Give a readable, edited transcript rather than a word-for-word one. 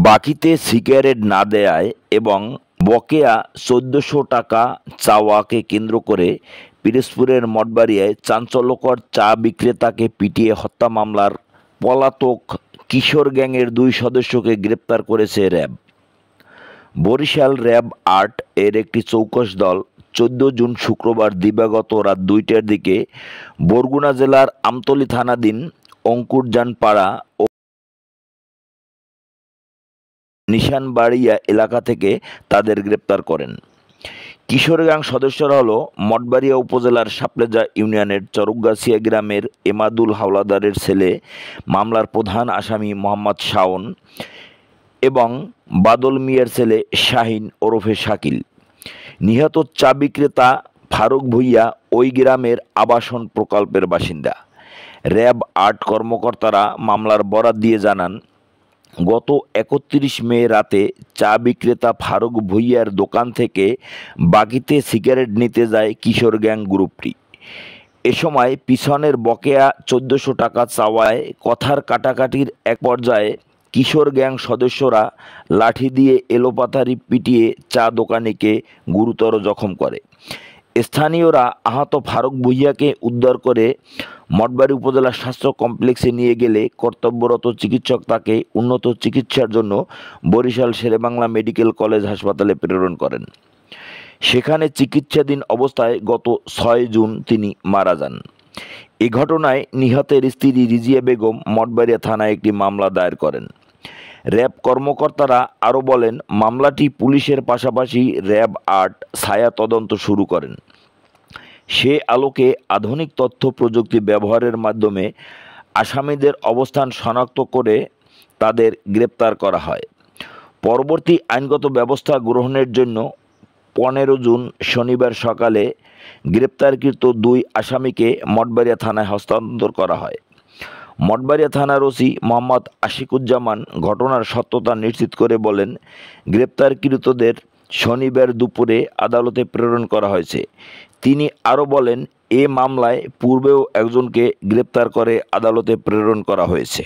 বাকিতে সিগারেট না দেয়ায় এবং বকেয়া ১৪০০ টাকা চাওয়াকে কেন্দ্র করে পিরোজপুরের মঠবাড়িয়ায় চাঞ্চল্যকর চা বিক্রেতাকে পিটিয়ে হত্যা মামলার পলাতক কিশোর গ্যাংয়ের ২ সদস্যকে গ্রেপ্তার করেছে র্যাব। বরিশাল র্যাব ৮ এর একটি চৌকস দল ১৪ জুন শুক্রবার দিবাগত রাত ২টার দিকে বরগুনা জেলার আমতলী থানাধীন অঙ্কুরজান পাড়া ও নিশানবাড়িয়া এলাকা থেকে তাদের গ্রেপ্তার করেন। কিশোর গ্যাং সদস্যরা হল মঠবাড়িয়া উপজেলার সাপলেজা ইউনিয়নের চরকগাছিয়া গ্রামের এমাদুল হাওলাদারের ছেলে, মামলার প্রধান আসামি মোহাম্মদ শাওন এবং বাদল মিয়ার ছেলে শাহিন ওরফে শাকিল। নিহত চা বিক্রেতা ফারুক ভূঁইয়া ওই গ্রামের আবাসন প্রকল্পের বাসিন্দা। র্যাব ৮ কর্মকর্তারা মামলার বরাত দিয়ে জানান, গত ৩১ মে রাতে চা বিক্রেতা ফারুক ভূঁইয়ার দোকান থেকে বাকিতে সিগারেট নিতে যায় কিশোর গ্যাং গ্রুপটি। এ সময় পিছনের বকেয়া ১৪০০ টাকা চাওয়ায় কথার কাটাকাটির এক পর্যায়ে কিশোর গ্যাং সদস্যরা লাঠি দিয়ে এলোপাতাড়ি পিটিয়ে চা দোকানিকে গুরুতর জখম করে। স্থানীয়রা আহত ফারুক ভূঁইয়াকে উদ্ধার করে মঠবাড়ি উপজেলা স্বাস্থ্য কমপ্লেক্সে নিয়ে গেলে কর্তব্যরত চিকিৎসক তাকে উন্নত চিকিৎসার জন্য বরিশাল শেরেবাংলা মেডিকেল কলেজ হাসপাতালে প্রেরণ করেন। সেখানে চিকিৎসাধীন অবস্থায় গত ৬ জুন তিনি মারা যান। এ ঘটনায় নিহতের স্ত্রী রিজিয়া বেগম মঠবাড়িয়া থানায় একটি মামলা দায়ের করেন। র্যাব কর্মকর্তারা আরও বলেন, মামলাটি পুলিশের পাশাপাশি র্যাব ৮ ছায়া তদন্ত শুরু করেন। সে আলোকে আধুনিক তথ্য প্রযুক্তি ব্যবহারের মাধ্যমে আসামিদের অবস্থান শনাক্ত করে তাদের গ্রেপ্তার করা হয়। পরবর্তী আইনগত ব্যবস্থা গ্রহণের জন্য ১৫ জুন শনিবার সকালে গ্রেপ্তারকৃত ২ আসামিকে মঠবাড়িয়া থানায় হস্তান্তর করা হয়। মঠবাড়িয়া থানার ওসি মোহাম্মদ আশিকুজ্জামান ঘটনার সত্যতা নিশ্চিত করে বলেন, গ্রেপ্তারকৃতদের শনিবার দুপুরে আদালতে প্রেরণ করা হয়েছে। তিনি আরও বলেন, এ মামলায় পূর্বেও একজনকে গ্রেপ্তার করে আদালতে প্রেরণ করা হয়েছে।